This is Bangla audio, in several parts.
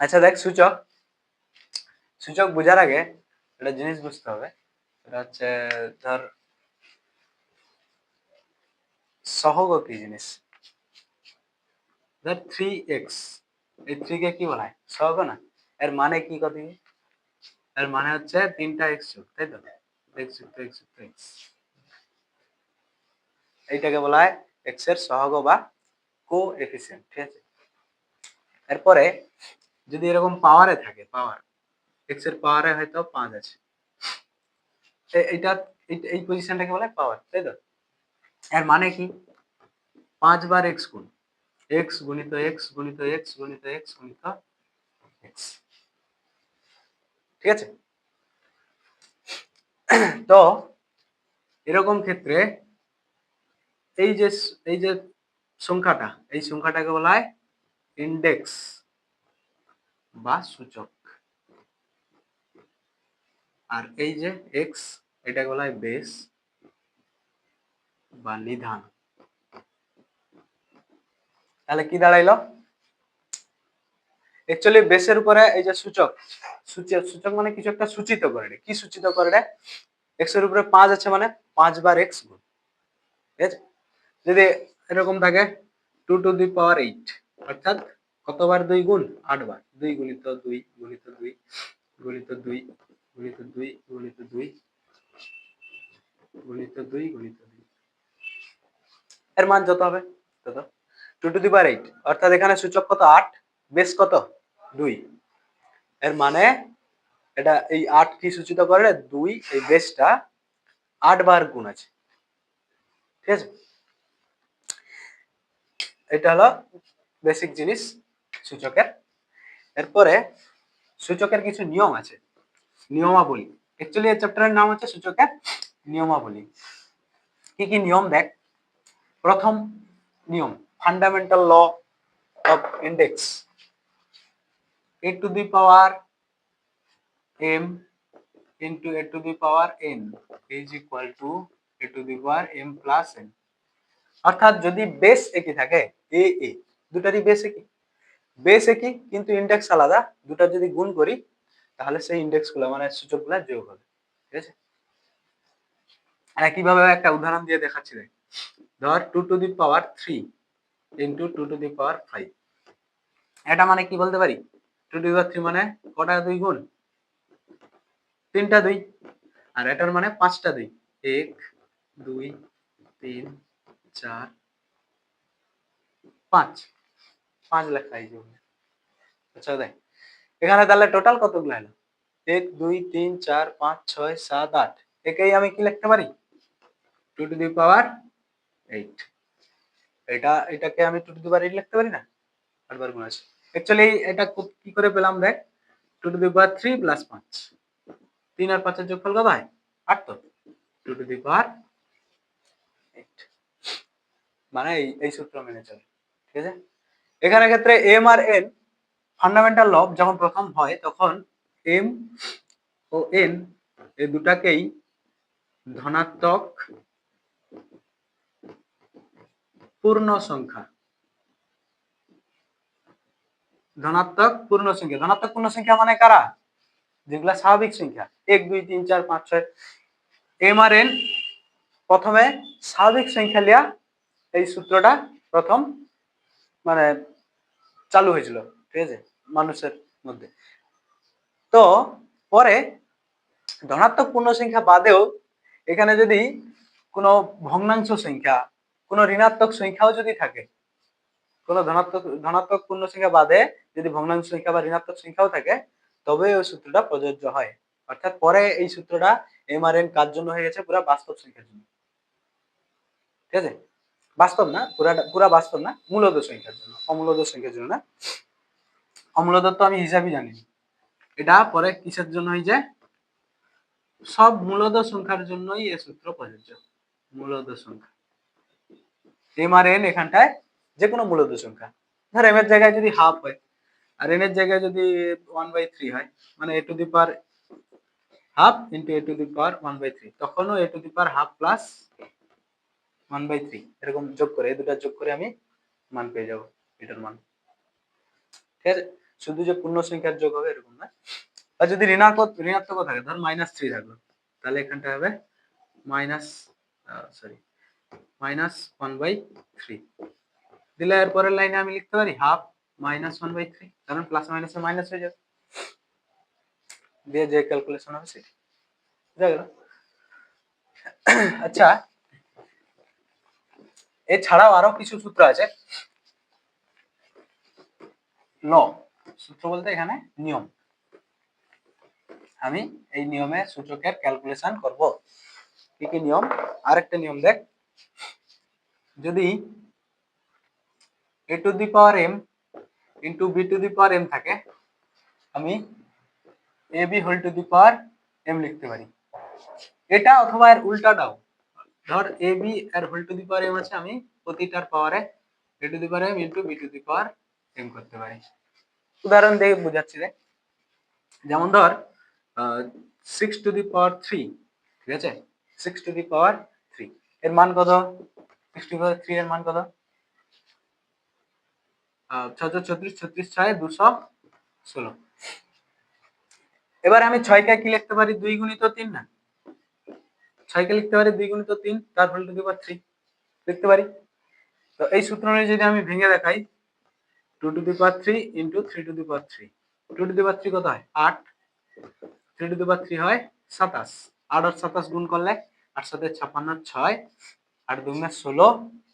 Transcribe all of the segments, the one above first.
আচ্ছা দেখ, সূচক সূচক বোঝার আগে একটা জিনিস বুঝতে হবে। এটা হচ্ছে ধর সহগ কি জিনিস। ধর 3x, এই 3 কে কি বলা হয়? সহগ না? এর মানে কি কত? এর মানে হচ্ছে 3টা x যোগ, তাই তো? x যুক্ত x যুক্ত x, এইটাকে বলা হয় x এর সহগ বা কোএফিসিয়েন্ট, ঠিক আছে? এরপরে যদি এরকম পাওয়ারে থাকে, পাওয়ার x এর পাওয়ারে হয়তো 5 আছে, এইটা এই পজিশনটাকে বলা হয় পাওয়ার, তাই তো? এর মানে কি? 5 বার x গুণ x গুণিত x গুণিত x গুণিত x গুণিত x, ঠিক আছে? তো এরকম ক্ষেত্রে এই যে সংখ্যাটা, এই সংখ্যাটাকে বলা হয় ইন্ডেক্স বা সূচক। আর এই যে x, এটাকে বলা হয় বেস বা নিধান। তাহলে কি দাঁড়াইলো? অ্যাকচুয়ালি বেসের উপরে এই যে সূচক, সূচক মানে কিছু একটা সূচিত করে রে। কি সূচিত করে রে? x এর উপরে 5 আছে মানে 5 বার x গুণ, ঠিক আছে? যদি এরকম থাকে 2 টু দি পাওয়ার 8, অর্থাৎ কতবার 2 গুণ? 8 বার। 2 গুণিত 2 গুণিত 2 গুণিত 2 গুণিত 2 গুণিত 2 গুণিত 2 গুণিত 2, এর মান যত হবে তত। 2 টু দি পাওয়ার 8, অর্থাৎ এখানে সূচক কত? 8, বেস কত? 2। এর মানে এটা এই 8 কি সূচিত করে? 2, এই বেসটা 8 বার গুণ আছে, ঠিক আছে? এটা হলো বেসিক জিনিস সূচকের। এরপরে সূচকের কিছু নিয়ম আছে, নিয়মাবলী। অ্যাকচুয়ালি এই চ্যাপ্টারের নাম হচ্ছে সূচকের নিয়মাবলী। কি কি নিয়ম দেখ। প্রথম নিয়ম, fundamental law of index, a to the power m into a to the power n is equal to a to the power m plus n। অর্থাৎ যদি বেস একই থাকে, এ এ দুটারই বেস একই, বেস একই কিন্তু ইন্ডেক্স আলাদা, দুটা যদি গুণ করি তাহলে সেই ইন্ডেক্স গুলো মানে সূচক গুলা যোগ হবে, ঠিক আছে? কিভাবে একটা উদাহরণ দিয়ে দেখাচ্ছি দেখ। ধর 2 to the power 3 into 2 to the power 5, এটা মানে কি বলতে পারি? 2 টু দি পাওয়ার 3 মানে কটা 2 গুণ? 3টা 2। আর এটার মানে 5টা 2, 1 2 3 4 5, 5 লেখা এই যে। আচ্ছা দেখ এখানে তাহলে টোটাল কতগুলো হলো? 1 2 3 4 5 6 7 8, একেই আমি কি লিখতে পারি? 2 টু দি পাওয়ার 8। এটাকে আমি 2 টু দি পাওয়ার 8 লিখতে পারি না? 8 বার গুণ আছে। অ্যাকচুয়ালি এটা কি করে পেলাম দেখ, 2 টু দি পাওয়ার 3 প্লাস 5, 3 আর 5 এর যোগফল কত হয়? 8 তো। 2 টু দি পাওয়ার 8 মানে এই সূত্র মেনে চলে, ঠিক আছে? এখানে ক্ষেত্রে m আর n ফান্ডামেন্টাল ল যখন প্রথম হয় তখন m ও n এই দুটাকেই ধনাত্মক পূর্ণ সংখ্যা, ধনাত্মক পূর্ণ সংখ্যা, ধনাত্মক পূর্ণ সংখ্যা মানে কারা? যেগুলা স্বাভাবিক সংখ্যা, 1 2 3 4 5 6, m আর n প্রথমে স্বাভাবিক সংখ্যা লিয়া এই সূত্রটা প্রথম মানে চালু হয়েছিল, ঠিক আছে, মানুষের মধ্যে। তো পরে ধনাত্মক পূর্ণ সংখ্যা বাদেও এখানে যদি কোনো ভগ্নাংশ সংখ্যা, কোনো ঋণাত্মক সংখ্যাও যদি থাকে, কোনো ধনাত্মক পূর্ণ সংখ্যা বাদে যদি ভগ্নাংশ সংখ্যা বা ঋণাত্মক সংখ্যাও থাকে, তবে ওই সূত্রটা প্রযোজ্য হয়। অর্থাৎ পরে এই সূত্রটা m আর n কার জন্য হয়ে গেছে? পুরা বাস্তব সংখ্যার জন্য, ঠিক আছে? বাস্তব না, পুরা বাস্তব না, মূলদ সংখ্যার জন্য, অমূলদ সংখ্যার জন্য না। অমূলদ তো আমি হিসাবই জানি। এটা পরে কিসের জন্য হয়ে যায়? সব মূলদ সংখ্যার জন্যই এই সূত্র প্রযোজ্য। মূলদ সংখ্যা m আর n এখানটায় যে কোনো মূলদ সংখ্যা, ধর m এর জায়গায় যদি হাফ হয় আর n এর জায়গায় যদি 1/3 হয়, মানে a to the power half into a to the power 1/3, তখনও a to the power half plus 1/3 এরকম যোগ করে, এই দুটা যোগ করে আমি মান পেয়ে যাব, এটার মান, ঠিক আছে, শুধু যে পূর্ণ সংখ্যার যোগ হবে এরকম না। আর যদি ঋণাত্মক থাকে, ধর -3 থাকলো, তাহলে এখানটা হবে -1/3 দিলে এর পরের লাইনে আমি লিখতে পারি হাফ -1/3, কারণ প্লাস মাইনাসে মাইনাস হয়ে যাবে, দিয়ে যে ক্যালকুলেশন হবে সেটা বুঝা গেল। আচ্ছা, এছাড়াও আরো কিছু সূত্র আছে। ল সূত্র বলতে এখানে নিয়ম, আমি এই নিয়মে সূচকের ক্যালকুলেশন করব। কি কি নিয়ম? আরেকটা নিয়ম দেখ, যদি a to the power m into b to the power m থাকে, আমি ab whole to the power m লিখতে পারি। এটা অথবা এর উল্টাটাও, ধর ab এর whole to the power m আছে, আমি প্রতিটার পাওয়ারে a to the power m into b to the power m করতে পারি। উদাহরণ দিয়ে বোঝাচ্ছি রে, যেমন ধর 6 টু দি পাওয়ার 3, ঠিক আছে, 6 টু দি পাওয়ার 3 এর মান কত? 6 টু দি পাওয়ার 3 এর মান কত? 636, 36 6 216। এবার আমি 6 কে কি লিখতে পারি? 2 গুণিত 3 না, 6 কে লিখতে পারি 2 গুণিত 3 তার হোল টু দি পাওয়ার 3 লিখতে পারি। তো এই সূত্র অনুযায়ী যদি আমি ভেঙে দেখাই, 2 to the power 3 into 3 to the power 3, 2 to the power 3 কত হয়? 8, 3 টু দি পাওয়ার 3 হয় 27, 8 আর 27 গুণ করলে 8 7 56 6, 8 2 16,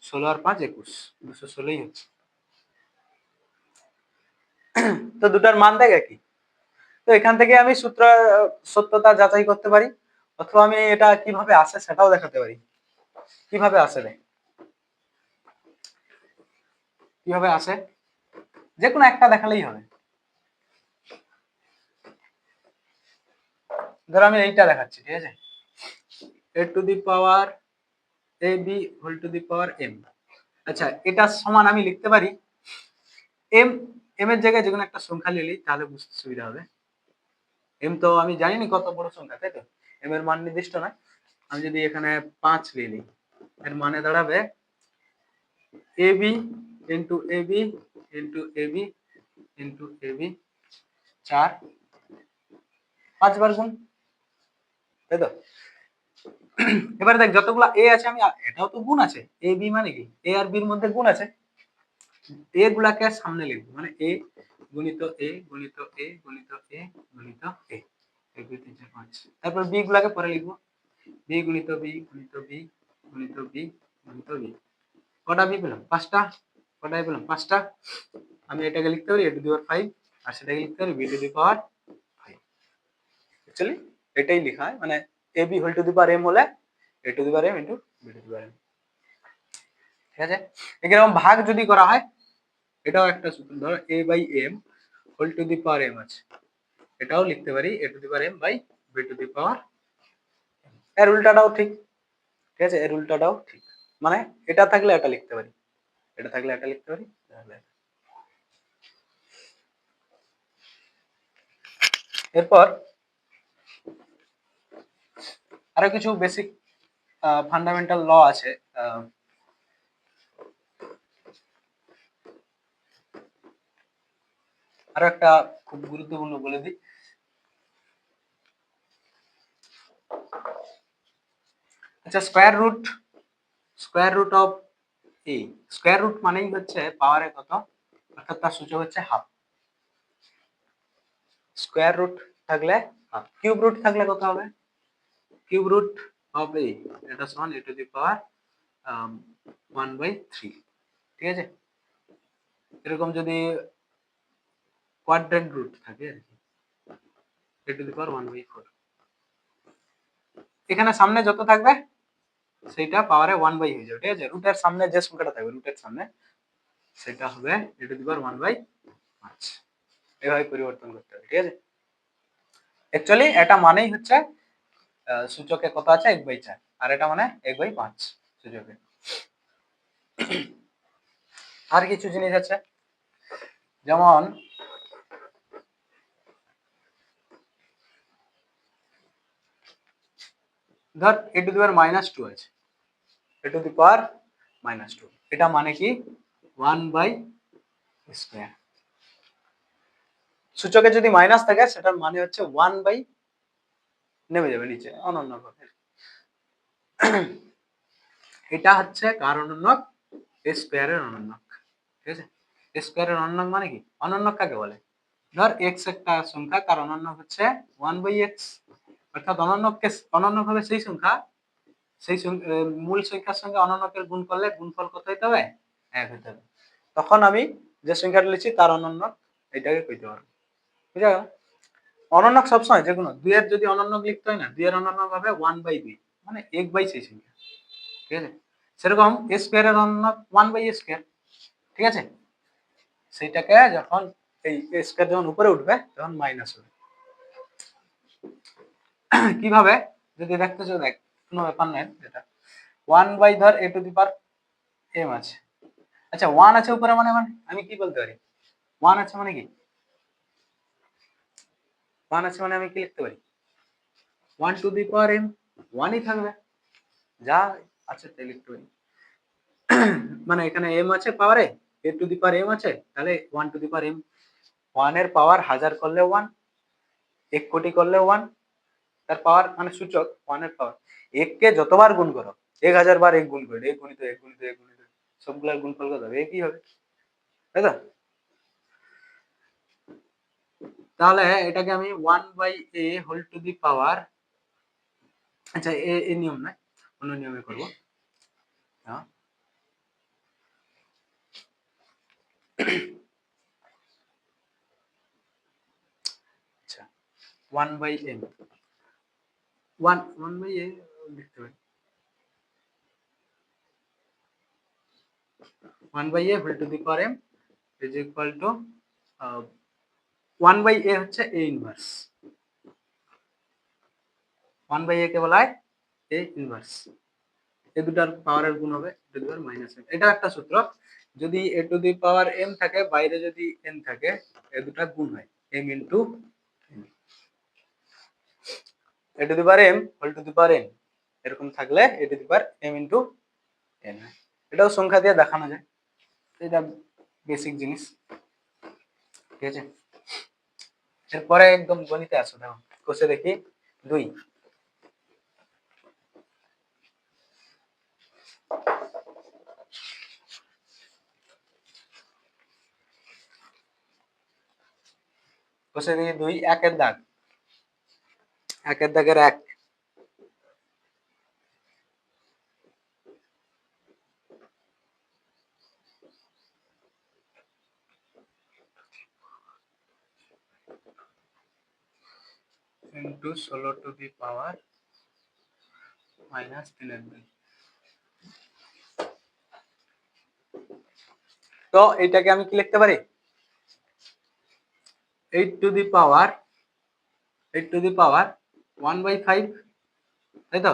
16 আর 5 21, 216ই হচ্ছে। তো দুটার মান দেখ একই, তো এখান থেকে আমি সূত্র সত্যতা যাচাই করতে পারি, অথবা আমি এটা কিভাবে আসে সেটাও দেখাতে পারি। কিভাবে আসে রে, কিভাবে আসে, যে কোনো একটা দেখালেই হবে। ধর আমি এইটা দেখাচ্ছি, ঠিক আছে, a to the power ab whole to the power m। আচ্ছা, এটা সমান আমি লিখতে পারি m, m এর জায়গায় যে কোনো একটা সংখ্যা নিলেই তাহলে বুঝতে সুবিধা হবে। m তো আমি জানি না কত বড় সংখ্যা, তাই তো, m এর মান নির্দিষ্ট নয়। আমি যদি এখানে 5 নিয়ে নিই, এর মানে দাঁড়াবে ab into ab into ab into ab 4, 5 বার গুণ, তাই তো। এবারে দেখ যতগুলা a আছে, আমি এটাও তো গুণ আছে, a b মানে কি a আর b এর মধ্যে গুণ আছে, a গুলাকে সামনে লিখবো, মানে a গুণিত a গুণিত a গুণিত a গুণিত a, 1 2 3 4 5। তারপর b গুলাকে পরে লিখবো, b গুণিত b গুণিত b গুণিত b গুণিত b। কটা b পেলাম? 5টা। কটা a পেলাম? 5টা। আমি এটাকে লিখতে পারি a টু দি পাওয়ার 5, আর সেটাকে লিখতে পারি b to the power 5। Actually এটাই লেখা হয়, মানে ab whole to the power m হলে a to the power m into b to the power m, ঠিক আছে। এরকম ভাগ যদি করা হয়, এটাও একটা সূত্র, ধরো a by m whole to the power m আছে, এটাও লিখতে পারি a to the power m by b to the power, এর উল্টাটাও ঠিক, ঠিক আছে, এর উল্টাটাও ঠিক, মানে এটা থাকলে এটা লিখতে পারি, এটা থাকলে এটা লিখতে পারি, তাহলে এরপর আরো কিছু বেসিক ফান্ডামেন্টাল ল আছে। আরো একটা খুব গুরুত্বপূর্ণ বলে দিই, আচ্ছা, square root of a, square root মানেই হচ্ছে পাওয়ারে কত, অর্থাৎ তার সূচক হচ্ছে হাফ। স্কয়ার রুট থাকলে হাফ, কিউব রুট থাকলে কত হবে? কিউব রুট অফ a, এটা সমান a টু দি পাওয়ার 1/3, ঠিক আছে। এরকম যদি কোয়াড্রেন্ট রুট থাকে আর কি, a টু দি পাওয়ার 1/4, এখানে সামনে যত থাকবে সেটা পাওয়ারে 1 বাই হয়ে যাবে, ঠিক আছে। রুটের সামনে যে সংখ্যাটা থাকবে, রুটের সামনে সেটা হবে a টু দি পাওয়ার 1/5, এভাবে পরিবর্তন করতে হবে, ঠিক আছে। অ্যাকচুয়ালি এটা মানেই হচ্ছে সূচকে কত আছে 1/4, আর এটা মানে 1/5 সূচকে। আর কিছু জিনিস আছে, যেমন ধর a টু দি পাওয়ার -2 আছে, a টু দি পাওয়ার -2, এটা মানে কি 1/2, সূচকে যদি মাইনাস থাকে সেটার মানে হচ্ছে 1 বাই নেমে যাবে নিচে অনন্য ভাবে। এটা হচ্ছে কার অনন্যক? স্কয়ারের অনন্যক। ঠিক আছে, স্কয়ারের অনন্যক মানে কি? অনন্যক কাকে বলে? ধর x একটা সংখ্যা, তার অনন্যক হচ্ছে 1 বাই x, অর্থাৎ অনন্যককে অনন্যক হবে সেই সংখ্যা, সেই মূল সংখ্যার সঙ্গে অনন্যকের গুণ করলে গুণফল কত হতে হবে? 1 হতে হবে। তখন আমি যে সংখ্যাটা লিখছি তার অনন্যক এটাকে কইতে পারবো। বুঝা গেল? অনন্যক সবসময় যে কোনো 2 এর যদি অনন্যক লিখতে হয় না, 2 এর অনন্যক হবে 1 বাই 2, মানে 1 বাই সেই সংখ্যা। ঠিক আছে, সেরকম a স্কয়ারের অনন্যক 1 বাই a স্কয়ার। ঠিক আছে, সেইটাকে যখন এই a স্কয়ার যখন উপরে উঠবে তখন মাইনাস হবে। কিভাবে যদি দেখতে চাও দেখ, কোনো ব্যাপার নাই, এটা 1 বাই ধর a to the power m আছে। আচ্ছা 1 আছে উপরে মানে আমি কি বলতে পারি? 1 আছে মানে কি? 1 আছে মানে আমি কি লিখতে পারি? 1 টু দি পাওয়ার m, 1ই থাকবে, যা আছে তাই লিখতে পারি। মানে এখানে m আছে পাওয়ারে, a to the power m আছে, তাহলে 1 টু দি পাওয়ার m, 1 এর পাওয়ার 1000 করলে 1, 1 কোটি করলে 1, তার পাওয়ার মানে সূচক 1 এর পাওয়ার। 1 কে যতবার গুণ করো, 1000 বার 1 গুণ করো, 1 গুণিত 1 গুণিত 1 গুণিত সবগুলোর গুণফল কত হবে? একই হবে, তাই তো? তাহলে এটাকে আমি 1 by a whole to the power, আচ্ছা এই নিয়ম নয়, অন্য নিয়মে করব। হ্যাঁ, আচ্ছা 1 বাই m, 1 বাই a লিখতে পারি, 1 by a whole to the power m is equal to 1 by a হচ্ছে a ইনভার্স, 1 বাই a কে বলা হয় a ইনভার্স। এই দুটার পাওয়ারের গুণ হবে to the power minus m। এটা একটা সূত্র, যদি a to the power m থাকে, বাইরে যদি n থাকে, এই দুটা গুণ হয় m into a to the power m whole to the power n, এরকম থাকলে a to the power m into n হয়। এটাও সংখ্যা দিয়ে দেখানো যায়, এটা বেসিক জিনিস। ঠিক আছে, এরপরে একদম গণিতে আসো, দেখো কোষে দেখি 2, কোষে দেখি 2, একের দাগ, একের দাগের 1, into 16 to the power minus 3/2। তো এইটাকে আমি কি লিখতে পারি? 8 টু দি পাওয়ার 1 বাই 5, তাই তো,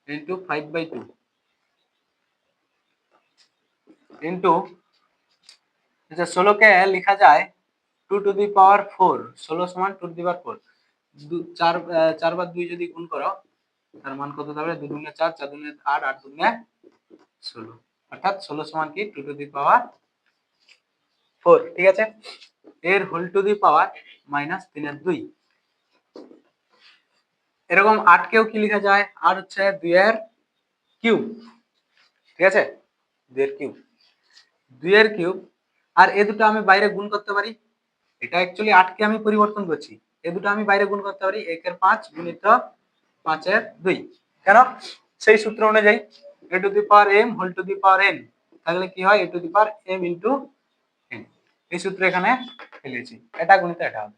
ইনটু 5 বাই 2 ইনটু, আচ্ছা 16 কে লেখা যায় 2 টু দি পাওয়ার 4, 16 সমান 2 টু দি পাওয়ার 4, 4 বার 2 যদি গুণ করো তার মান কত হবে? 2 দুগুণে 4, 4 দুগুণে 8, 8 দুগুণে 16, অর্থাৎ 16 সমান কি 2 টু দি পাওয়ার 4। ঠিক আছে, এর whole to the power minus 3/2। এরকম 8 কেও কি লেখা যায়? 8 হচ্ছে 2 এর কিউব। ঠিক আছে, 2 এর কিউব, 2 এর কিউব, আর এ দুটো আমি বাইরে গুণ করতে পারি। এটা অ্যাকচুয়ালি 8 কে আমি পরিবর্তন করছি, এ দুটো আমি বাইরে গুণ করতে পারি, 1 এর 5 গুণিত 5 এর 2, কেন? সেই সূত্র অনুযায়ী a to the power m whole to the power n, তাহলে কি হয়? a to the power m into n, এই সূত্র এখানে ফেলেছি, এটা গুণিত এটা হবে,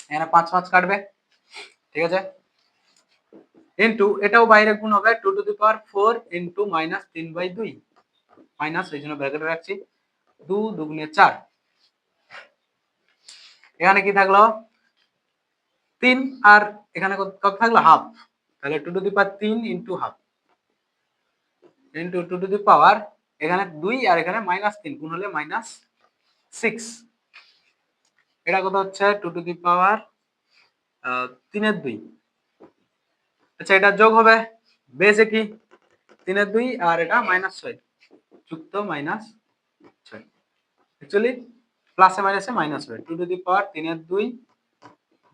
এখানে 5 5 কাটবে। ঠিক আছে, ইনটু এটাও বাইরে গুণ হবে 2 to the power 4 into minus 3/2, minus এই জন্য ব্র্যাকেটে রাখছি, 2 দুগুণে 4, এখানে কি থাকলো 3, আর এখানে কত থাকলো? হাফ, তাহলে 2 to the power 3 into half into 2 to the power, এখানে 2 আর এখানে মাইনাস 3 গুণ হলে মাইনাস 6, এটা কত হচ্ছে? 2 টু দি পাওয়ার 3/2। আচ্ছা এটা যোগ হবে, বেসে কি 3/2 আর এটা -6 যুক্ত -6, অ্যাকচুয়ালি প্লাসে মাইনাসে মাইনাস হবে, 2 টু দি পাওয়ার 3/2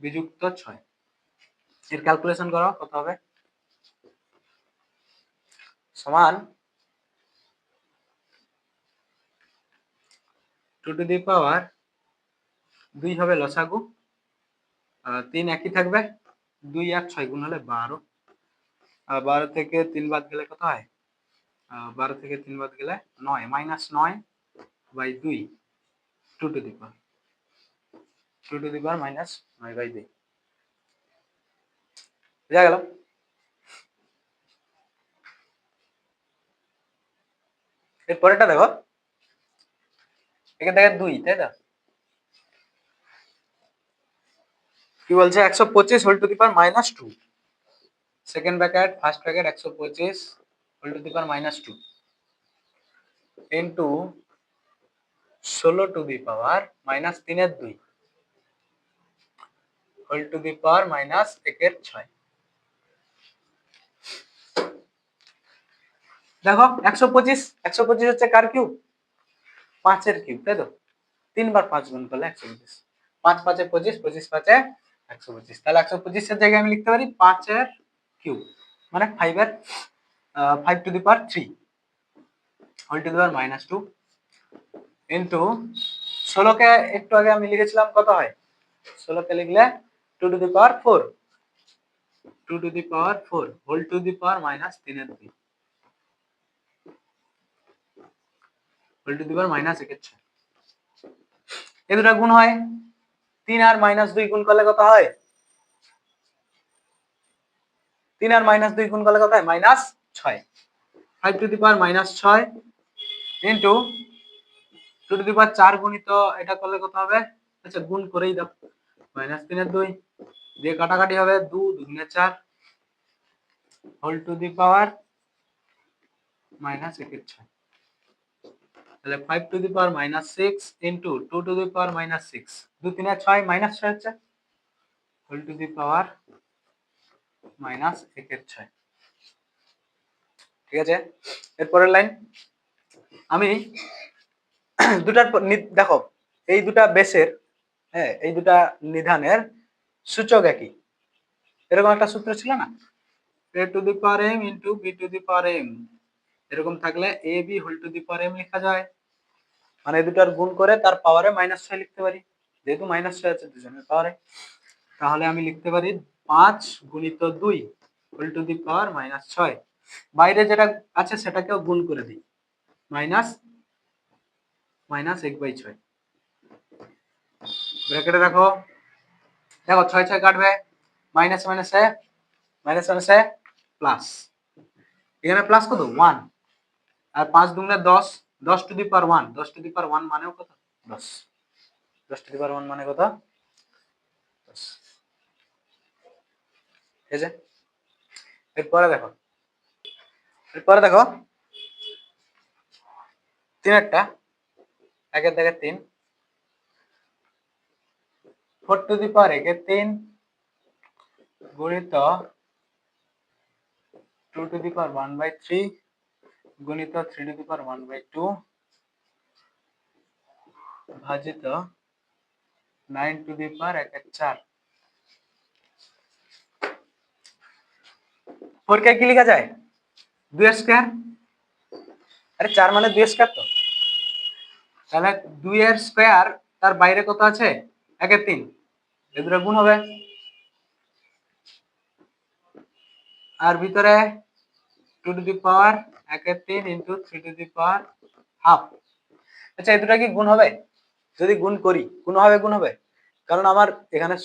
বিযুক্ত 6। এর ক্যালকুলেশন করো কত হবে, সমান 2 টু দি পাওয়ার 2 হবে লসাগু, 3 একই থাকবে, 2 আর 6 গুণ হলে 12, আর 12 থেকে 3 বাদ গেলে কত হয়, 12 থেকে 3 বাদ গেলে 9, -9/2, 2 টু দি পাওয়ার -9/2 বুঝা গেল। এর পরেরটা দেখো, এখানে দেখে 2, তাই না, কি বলছে 125 whole to the power -2, second bracket first bracket 125 whole to the power -2 into 16 to the power -3/2 whole to the power -1/6। দেখো 125 হচ্ছে কার কিউব, 5 এর কিউব, তাই তো, 3 বার 5 গুণ করলে 125, 5 5 এ 25, 25 5 এ 125, তাহলে 125 এর জায়গায় আমি লিখতে পারি 5 এর কিউব, মানে 5 to the power 3 whole to the power -2 into 16 কে একটু আগে আমি লিখেছিলাম কত হয়, 16 কে লিখলে 2 to the power 4, 2 to the power 4 whole to the power -3/2 whole to the power -1/6। এই দুটো গুণ হয়, 3 আর -2 গুণ করলে কত হয়, 3 আর -2 গুণ করলে কত হয়, -6, 5 to the power -6 into 2 to the power 4 গুণিত এটা করলে কত হবে, আচ্ছা গুণ করেই দাও, -3/2 দিয়ে কাটাকাটি হবে, 2 2 4 হোল টু দি পাওয়ার -1/6, তাহলে 5 to the power -6 into 2 to the power -6, 2 3 6 -6 হচ্ছে হোল টু দি পাওয়ার -1/6। ঠিক আছে, এরপরের লাইন আমি দুটার দেখো, এই দুটা বেসের, হ্যাঁ এই দুটা নিধানের সূচক একই, এরকম একটা সূত্র ছিল না, a to the power m into b to the power m, এরকম থাকলে a b whole to the power m লেখা যায়, মানে এই দুটার গুণ করে তার পাওয়ারে -6 লিখতে পারি, যেহেতু -6 আছে দুজনের পাওয়ারে, তাহলে আমি লিখতে পারি 5 গুণিত 2 হোল টু দি পাওয়ার -6, বাইরে যেটা আছে সেটাকেও গুণ করে দিই, -1/6 ব্র্যাকেটে রাখো, দেখো 6 6 কাটবে, মাইনাস মাইনাসে প্লাস, এখানে প্লাস কত 1, আর 5 দুগুণে 10, 10 two the power 1, 10 two the power 1 মানেও কত 10, 10 টু দি পাওয়ার 1 মানে কত 10। ঠিক আছে, এরপরে দেখো, তিনেরটা, একের দেখে 3, 4 টু দি পাওয়ার একের 3 গুণিত 2 টু দি পাওয়ার 1/3 গুণিত 3 টু দি পাওয়ার 1/2 ভাজিত 9 টু দি পাওয়ার 1/4। 4 কে কি লেখা যায়, 2 এর স্কয়ার, আরে 4 মানে 2 এর স্কয়ার, তো তাহলে 2 এর স্কয়ার তার বাইরে কত আছে 1/3, এই দুটো গুণ হবে, আর ভিতরে 2 to the power 1/3 into 3 to the power half. আচ্ছা এই দুটো কি গুণ হবে, যদি গুণ করি গুণ হবে, কারণ আমার এখানে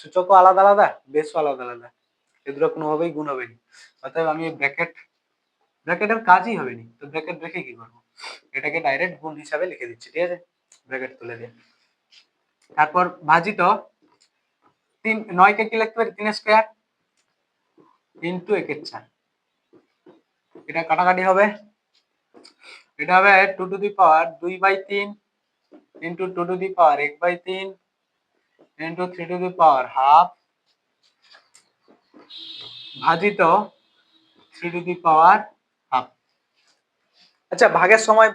সূচকও আলাদা আলাদা, বেসও আলাদা আলাদা, এই দুটো কোনোভাবেই গুণ হবে না, অতএব আমি ব্র্যাকেটের কাজই হবে না, তো ব্র্যাকেট রেখে কি করব, এটাকে ডাইরেক্ট গুণ হিসাবে লিখে দিচ্ছি, ঠিক আছে, ব্র্যাকেট তুলে দিয়ে, তারপর ভাজিত 3, 9 কে কি লিখতে পারি 3 স্কয়ার ইনটু 1/4, এটা কাটাকাটি হবে, এটা হবে 2 to the power 2/3 into 2 to the power 1/3 into 3 to the power half ভাজিত 3 টু দি পাওয়ার হাফ। আচ্ছা ভাগের সময়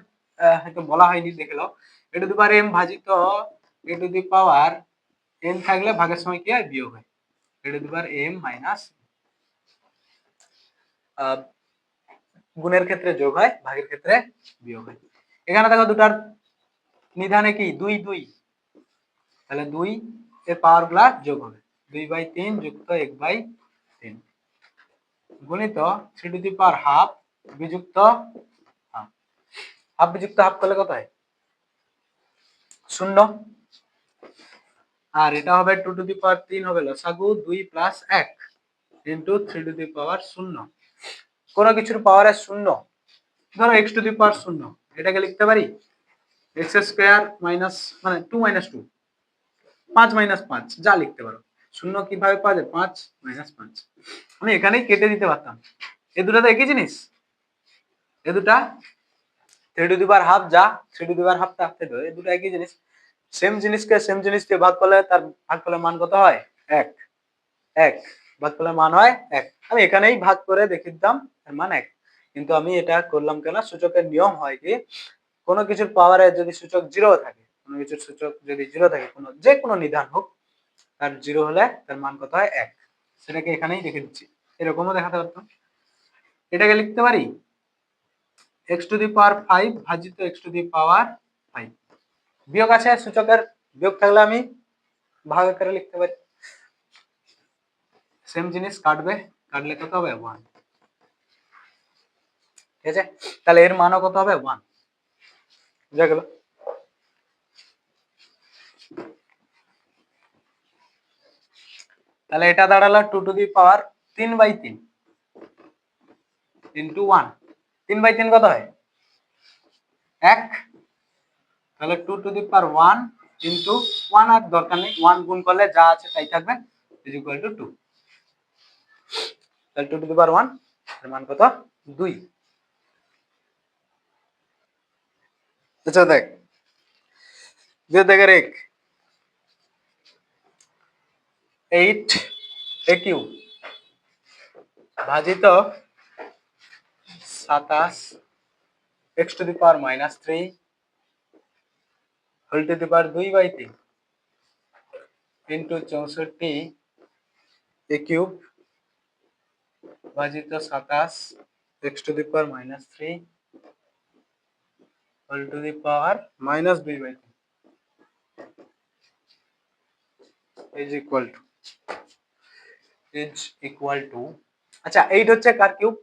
হয়তো বলা হয়নি, দেখে নাও, এ টু দি পাওয়ার এম ভাজিত এ টু দি পাওয়ার এন থাকলে ভাগের সময় কি হয়, বিয়োগ হয়। A to the power m minus, গুণের ক্ষেত্রে যোগ হয়, ভাগের ক্ষেত্রে বিয়োগ হয়। এখানে দেখো দুটার নিধানে কি 2 2, তাহলে 2 এর পাওয়ার গুলা যোগ হবে, 2/3 যুক্ত 1/3 গুণিত 3 টু দি পাওয়ার হাফ বিযুক্ত হাফ, হাফ বিযুক্ত হাফ করলে কত হয়, 0। আর এটা হবে 2 টু দি পাওয়ার 3 হবে লসাগু 2 প্লাস 1 ইনটু 3 টু দি পাওয়ার 0। কোন কিছুর পাওয়ারে 0, ধরো x টু দি পাওয়ার 0, এটাকে লিখতে পারি x স্কয়ার মাইনাস মানে 2 মাইনাস 2, 5 মাইনাস 5 যা লিখতে পারো। 0 কিভাবে পাওয়া যায়, 5 মাইনাস 5। আমি এখানেই কেটে দিতে পারতাম, এই দুটো তো একই জিনিস, এই দুটা 3 টু দি পাওয়ার হাফ যা 3 টু দি পাওয়ার হাফ থাকতে হবে, এই দুটো একই জিনিস। সেম জিনিসকে সেম জিনিস দিয়ে ভাগ করলে তার ভাগফলের মান কত হয়, 1 1, ভাগফলের মান হয় 1। আমি এখানেই ভাগ করে দেখিয়ে দিতাম এর মান 1, কিন্তু আমি এটা করলাম কেন, সূচকের নিয়ম হয় কি কোনো কিছুর পাওয়ারে যদি সূচক 0 থাকে, কোনো কিছুর সূচক যদি 0 থাকে, কোনো যে কোনো নিধান হোক, তার 0 হলে তার মান কত হয়, 1। সেটাকে এখানেই দেখে দিচ্ছি, এরকমও দেখাতে পারতাম। এটাকে লিখতে পারি x টু দি পাওয়ার 5 ভাজিত x টু দি পাওয়ার 5, বিয়োগ আছে সূচকের, বিয়োগ থাকলে আমি ভাগ আকারে লিখতে পারি। সেম জিনিস কাটবে, কাটলে কত হবে, 1। ঠিক আছে, তাহলে এর মানও কত হবে, 1, বুঝা গেল। তাহলে এটা দাঁড়ালো 2 টু দি পাওয়ার 3/3 ইনটু 1, 3/3 কত হয়, 1। তাহলে 2 টু দি পাওয়ার 1 ইনটু 1, আর দরকার নেই, 1 গুণ করলে যা আছে তাই থাকবে, ইজ ইকুয়াল টু 2। তাহলে 2 টু দি পাওয়ার 1 এর মান কত, 2। আচ্ছা দেখ, 2 থেকে 1 8 এ কিউব ভাজিত 27 x to the power minus 3 whole to the power 2/3 into 64 এ কিউব ভাজিত 27 x to the power minus 3 whole to the power minus 2/3 is equal to, আচ্ছা 8 হচ্ছে কার কিউব,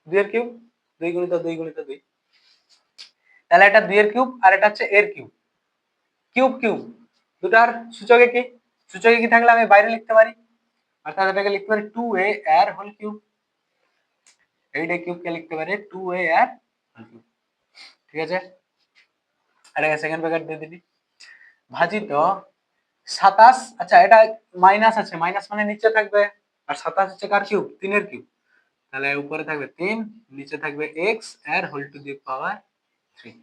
2 এর কিউব, 2 গুণিত 2 গুণিত 2, তাহলে এটা 2 এর কিউব আর এটা হচ্ছে এর কিউব, কিউব কিউব দুটার সূচকে কি, সূচকে কি থাকলে আমি বাইরে লিখতে পারি, অর্থাৎ এটাকে লিখতে পারি 2a এর হোল কিউব, 8a কিউব কে লিখতে পারি 2a এর হোল কিউব। ঠিক আছে, এটাকে সেকেন্ড ব্র্যাকেট দিয়ে দিবি ভাজিত 27, আচ্ছা এটা মাইনাস আছে, মাইনাস মানে নিচে থাকবে, আর 27 হচ্ছে কার কিউব, 3 এর কিউব, তাহলে উপরে থাকবে 3, নিচে থাকবে x এর হোল টু দি পাওয়ার 3।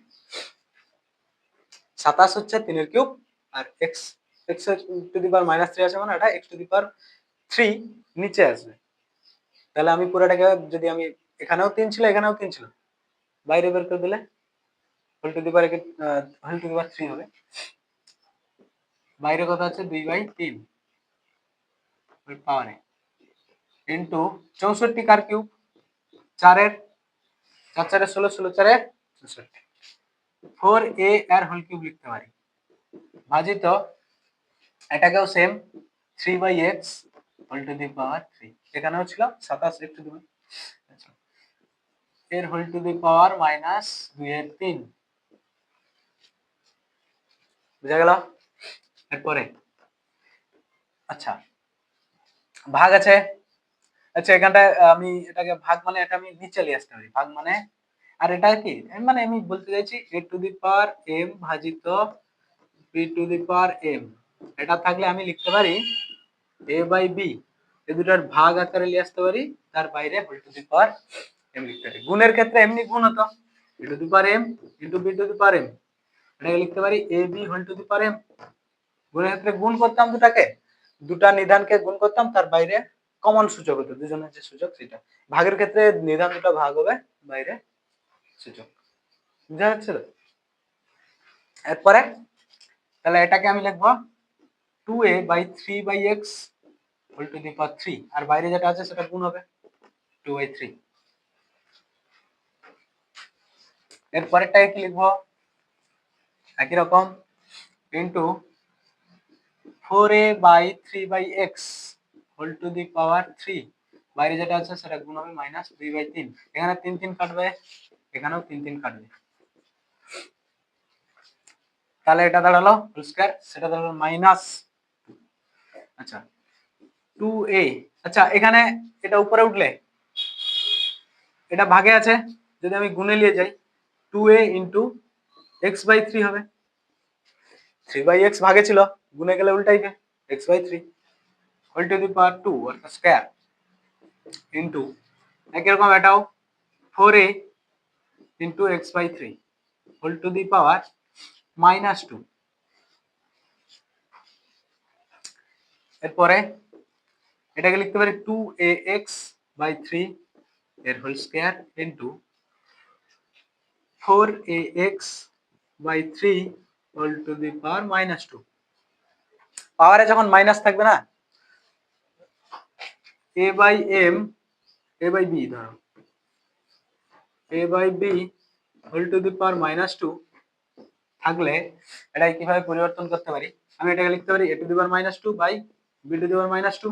27 হচ্ছে 3 এর কিউব, আর x to the power minus 3 আছে মানে এটা x টু দি পাওয়ার 3 নিচে আসবে। তাহলে আমি পুরোটাকে যদি আমি, এখানেও 3 ছিল এখানেও 3 ছিল, বাইরে বের করে দিলে whole to the power whole to the power 3 হবে, বাইরে কত আছে 2/3 ওই পাওয়ারে ইনটু 64 কার কিউব, 4 এর, 4 4 16, 16 4 64, 4a এর হোল কিউব লিখতে পারি ভাজিত এটাকেও same 3/x whole to the power 3, এখানেও ছিল 27 x টু দি পাওয়ার, আচ্ছা এর whole to the power minus 2 এর 3, বুঝা গেল। এরপরে আচ্ছা ভাগ আছে, আচ্ছা এখানটায় আমি এটাকে ভাগ মানে এটা আমি নিচে নিয়ে আসতে পারি, ভাগ মানে, আর এটা কি মানে আমি বলতে চাইছি a to the power m ভাজিত b to the power m, এটা থাকলে আমি লিখতে পারি a বাই b, এই দুটার ভাগ আকারে নিয়ে আসতে পারি, তার বাইরে whole to the power m লিখতে পারি। গুণের ক্ষেত্রে এমনি গুণ হতো a to the power m into b to the power m, এটাকে লিখতে পারি ab whole to the power m। গুণের ক্ষেত্রে গুণ করতাম দুটাকে, দুটা নিধানকে গুণ করতাম, তার বাইরে কমন সূচক হতো, দুজনের যে সূচক সেটা। ভাগের ক্ষেত্রে নিধান দুটো ভাগ হবে, বাইরে সূচক, বুঝা যাচ্ছে তো। এরপরে তাহলে এটাকে আমি লিখবো 2a/3/x whole to the power 3, আর বাইরে যেটা আছে সেটা গুণ হবে 2/3। এরপরেরটাকে কি লিখবো, একই রকম into 4a/3/x whole to the power 3, বাইরে যেটা আছে সেটা গুণ হবে -2/3। এখানে 3 3 কাটবে, এখানেও 3 3 কাটবে, তাহলে এটা দাঁড়ালো হোল স্কয়ার, সেটা দাঁড়ালো মাইনাস, আচ্ছা 2a, আচ্ছা এখানে এটা উপরে উঠলে এটা ভাগে আছে, যদি আমি গুণে নিয়ে যাই 2a ইন্টু x/3 হবে, 3/x ভাগে ছিল, গুণে গেলে উল্টাইবে x/3 whole to the power 2 অর্থাৎ স্কয়ার ইন্টু একই রকম এটাও 4a into x/3 whole to the power -2। এরপরে এটাকে লিখতে পারি 2ax/3 এর whole square into 4ax/3 whole to the power -2। পাওয়ারে যখন মাইনাস থাকবে না, a/b ধরো a/b whole to the power -2 থাকলে এটাকে কিভাবে পরিবর্তন করতে পারি, আমি এটাকে লিখতে পারি a to the power -2 by b to the power -2,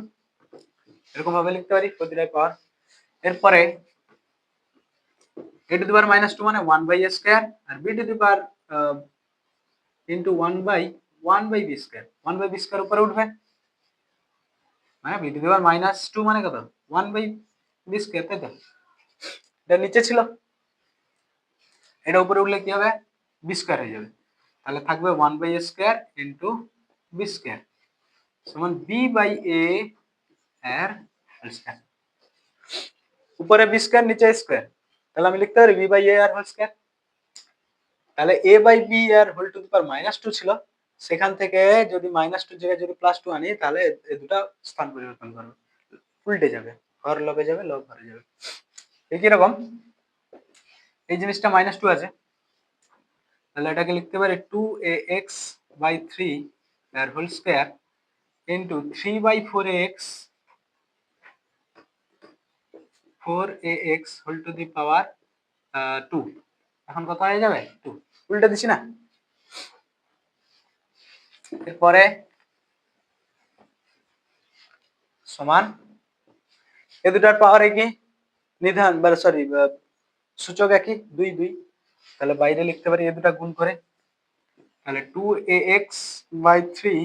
এরকম ভাবে লিখতে পারি প্রতিটার পাওয়ার। এরপরে a টু দি পাওয়ার -2 মানে 1/a স্কয়ার, আর b to the power into 1/b square, 1/b square উপরে উঠবে, মানে b টু দি পাওয়ার -2 মানে কত 1/b স্কয়ার, তাই তো, এটা নিচে ছিল, এটা উপরে উঠলে কি হবে b স্কয়ার হয়ে যাবে, তাহলে থাকবে 1/a square into b square সমান b/a এর হোল স্কয়ার, উপরে b স্কয়ার নিচে স্কয়ার, তাহলে আমি লিখতে পারি b/a এর হোল স্কয়ার। তাহলে a/b এর হোল টু দি পাওয়ার -2 ছিল, সেখান থেকে যদি -2 জায়গায় যদি +2 আনি তাহলে এই দুটো স্থান পরিবর্তন করবে, উল্টে যাবে, হর লবে যাবে, লব হরে যাবে। একই রকম এই জিনিসটা -2 আছে, তাহলে এটাকে লিখতে পারি 2ax/3 এর whole square into 3/4ax whole to the power 2, এখন কত হয়ে যাবে 2, উল্টে দিছি না। এরপরে সমান এ দুটার পাওয়ার একই, নিধান বা সরি সূচক একই 2 2, তাহলে বাইরে লিখতে পারি এ দুটা গুণ করে, তাহলে 2ax/3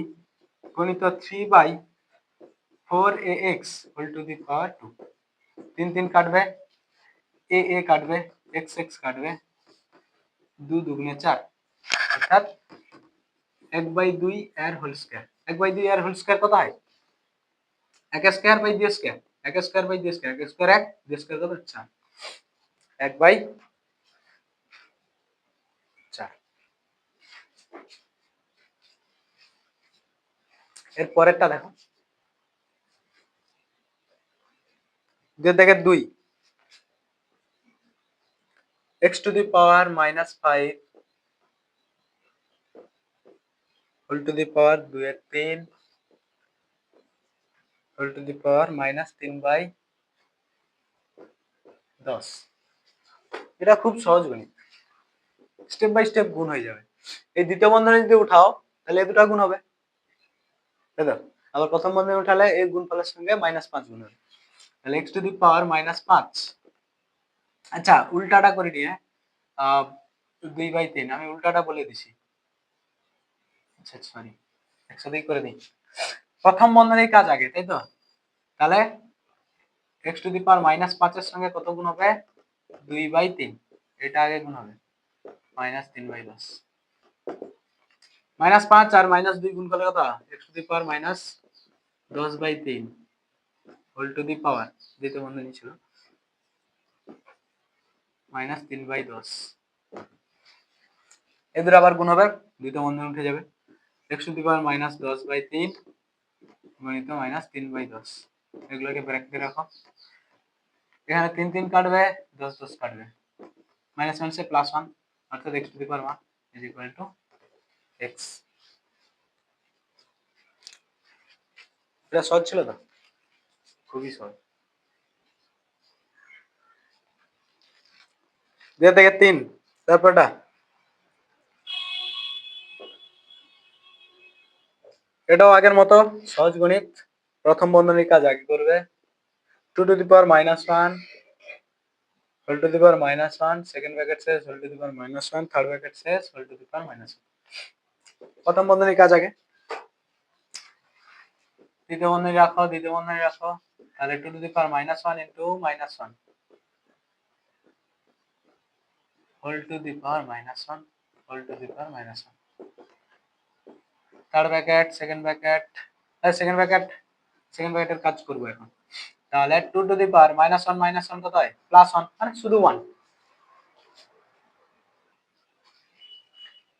গুণিত 3/4ax whole to the power 2, 3 3 কাটবে, a কাটবে, x কাটবে, 2 2 4, অর্থাৎ 1/2 এর হোল স্কয়ার, 1/2 এর হোল স্কয়ার কত হয় 1 square by 2 square, 1 square by 2 square, 1 square 1, 2 square কত 4, 1/4। এর পরেরটা দেখো, যে দেখে 2 x to the power -5 whole to the power 2 এর 3 হোল টু দি পাওয়ার -3/10, এটা খুব সহজ গণিত, স্টেপ বাই স্টেপ গুণ হয়ে যাবে। এই দ্বিতীয় বন্ধনী যদি উঠাও তাহলে এই দুটো গুণ হবে, তাই তো, আবার প্রথম বন্ধনী উঠালে এই গুণফলের সঙ্গে -5 গুণ হবে, তাহলে x টু দি পাওয়ার -5। আচ্ছা উল্টাটা করে নিয়ে 2/3, আমি উল্টাটা বলে দিছি, আচ্ছা সরি একসাথেই করে দিই, প্রথম বন্ধনীর কাজ আগে, তাই তো, তাহলে x টু দি পাওয়ার -5 এর সঙ্গে কত গুণ হবে 2/3, এটা আগে গুণ হবে -3/10, -5 আর -2 গুণ করলে কত x to the power -10/3 whole to the power, দ্বিতীয় বন্ধনী ছিল -3/10, এদের আবার গুণ হবে, দ্বিতীয় বন্ধনী উঠে যাবে, x টু দি পাওয়ার -10/3 গুণিত -3/10, এগুলোকে ব্র্যাকেটে রাখো, এখানে 3 3 কাটবে, 10 10 কাটবে, মাইনাস মাইনাসে +1, অর্থাৎ x to the power 1 is equal two x. এটা সহজ ছিল তো, খুবই সহজ। 2 থেকে 3, তারপরটা এটাও আগের মতো সহজ গণিত। প্রথম বন্ধনীর কাজ আগে করবে, 2 to the power -1 whole to the power -1, second bracket শেষ, whole to the power -1, third bracket শেষ, হোল টু দি পাওয়ার -1। প্রথম বন্ধনীর কাজ আগে, দ্বিতীয় বন্ধনী রাখো, দ্বিতীয় বন্ধনী রাখো, তাহলে 2 to the power -1 into -1 whole to the power -1 whole to the power -1। Third bracket, second bracket, second ব্র্যাকেটের কাজ করব এখন। তাহলে 2 টু দি পাওয়ার -1 কত হয়? +1, মানে শুধু 1।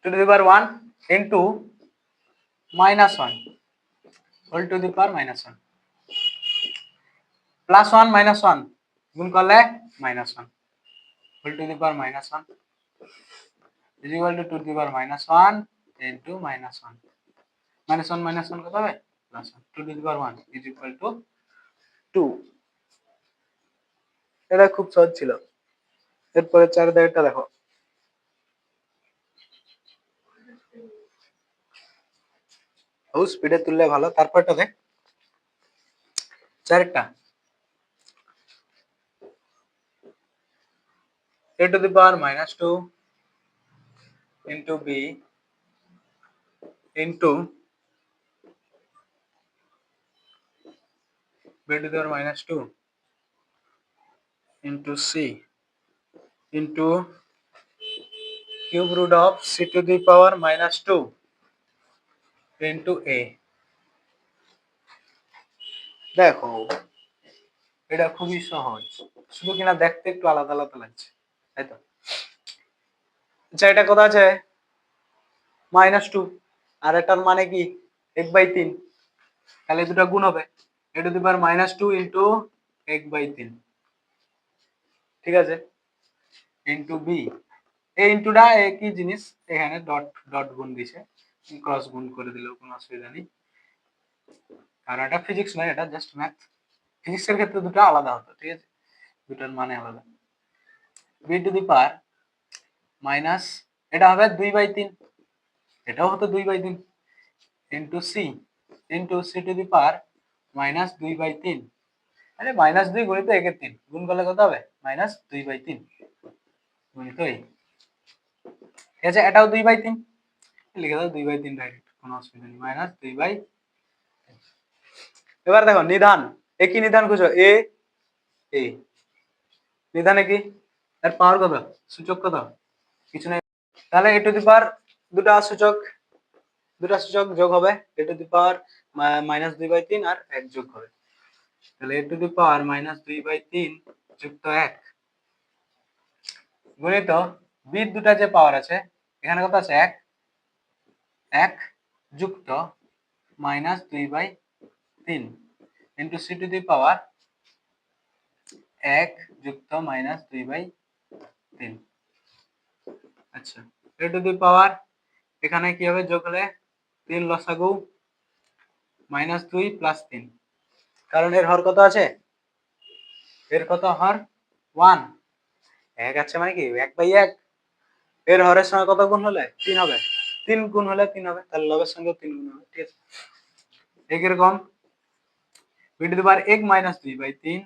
2 to the power 1 into -1 whole to the power -1। +1 -1 গুণ করলে -1 whole to the power -1 is equal to 2 to the power -1 into -1। -1 কত হবে? +1। 2 to the power 1 is equal to 2। এটা খুব সহজ ছিল। এরপরে 4 দাগেরটা দেখো। ও স্পিডে তুললে ভালো। তারপরটা দেখ, 4টা a to the power -2 into b into b to the power -2 into c into cube root of c to the power -2 into a। দেখো এটা খুবই সহজ, শুধু কিনা দেখতে একটু আলাদা আলাদা লাগছে, তাই তো? আচ্ছা, এটা কত আছে? -2, আর এটার মানে কি 1/3, তাহলে দুটো গুণ হবে, a to the power -2 into 1/3, ঠিক আছে, ইনটু b। এই ইনটুটা একই জিনিস, এখানে ডট ডট গুণ দিছে, ক্রস গুণ করে দিলেও কোনো অসুবিধা নেই, কারণ এটা ফিজিক্স নয়, এটা জাস্ট ম্যাথ। ফিজিক্সের ক্ষেত্রে দুটো আলাদা হতো, ঠিক আছে, দুটার মানে আলাদা। b to the power minus, এটা হবে 2/3, এটাও হতো 2/3 into c into c to the power -2/3, আরে -2 গুণিত 1/3 গুণ করলে কত হবে? -2/3 গুণিত এই, ঠিক আছে, এটাও 2/3, লিখে দাও 2/3 ডাইরেক্ট, কোনো অসুবিধা নেই, -2/3। এবার দেখো নিধান, একই নিধান খুঁজো, এ এ নিধানে কি, এর পাওয়ার কত, সূচক কত? কিছু নেই, তাহলে এ টু দি পাওয়ার দুটা সূচক যোগ হবে, এ টু দি পাওয়ার -2/3 আর 1 যোগ হবে, তাহলে এ টু দি পাওয়ার -2/3 যুক্ত 1 গুণিত বি দুটা যে পাওয়ার আছে, এখানে কত আছে? 1 1 যুক্ত -2/3 into C two the power 1 যুক্ত -2/3। আচ্ছা, এ টু দি পাওয়ার এখানে কি হবে যোগ হলে 3 লসাগু -2 প্লাস 3, কারণ এর হর কত আছে? এর কত হর? 1, 1 আছে মানে কি 1/1, এর হরের সঙ্গে কত গুণ হলে 3 হবে, 3 গুণ হলে 3 হবে, তাহলে লবের সঙ্গে 3 গুণ হবে, ঠিক আছে। এরকম b to the power 1 -2/3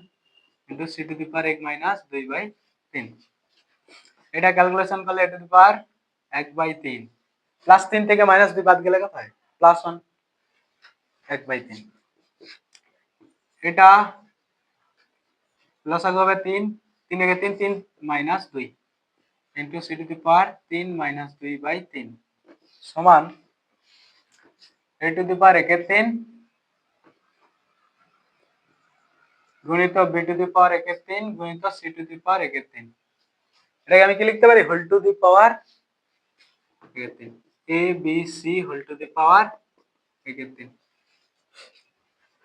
into c to the power 1 -2/3, এটা ক্যালকুলেশন করলে a to the power 1/3 plus 3 থেকে -2 বাদ গেলে কত হয়? +1, 1/3। এটা লসাগু হবে 3, 3 একে 3 3 -2 into c to the power 3 -2/3 সমান a টু দি পাওয়ার 1 এর 3 গুণিত b টু দি পাওয়ার 1 এর 3 গুণিত c টু দি পাওয়ার 1 এর 3। এটাকে আমি কি লিখতে পারি? হোল টু দি পাওয়ার 1 এর 3, a b c whole to the power 1 এর 3,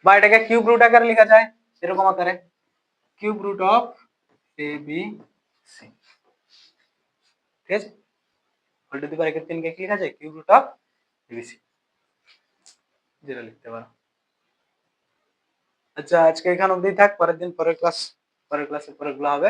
বা এটাকে কিউব রুট আকারে লেখা যায়, এরকম আকারে cube root of a b c, ঠিক আছে, হোল টু দি পাওয়ার 1 এর 3 কে কি লেখা যায়? কিউব রুট অফ এবিসি, যেটা লিখতে পারো। আচ্ছা, আজকে এখানে অবধি থাক, পরের দিন পরের ক্লাসে পরেরগুলো হবে।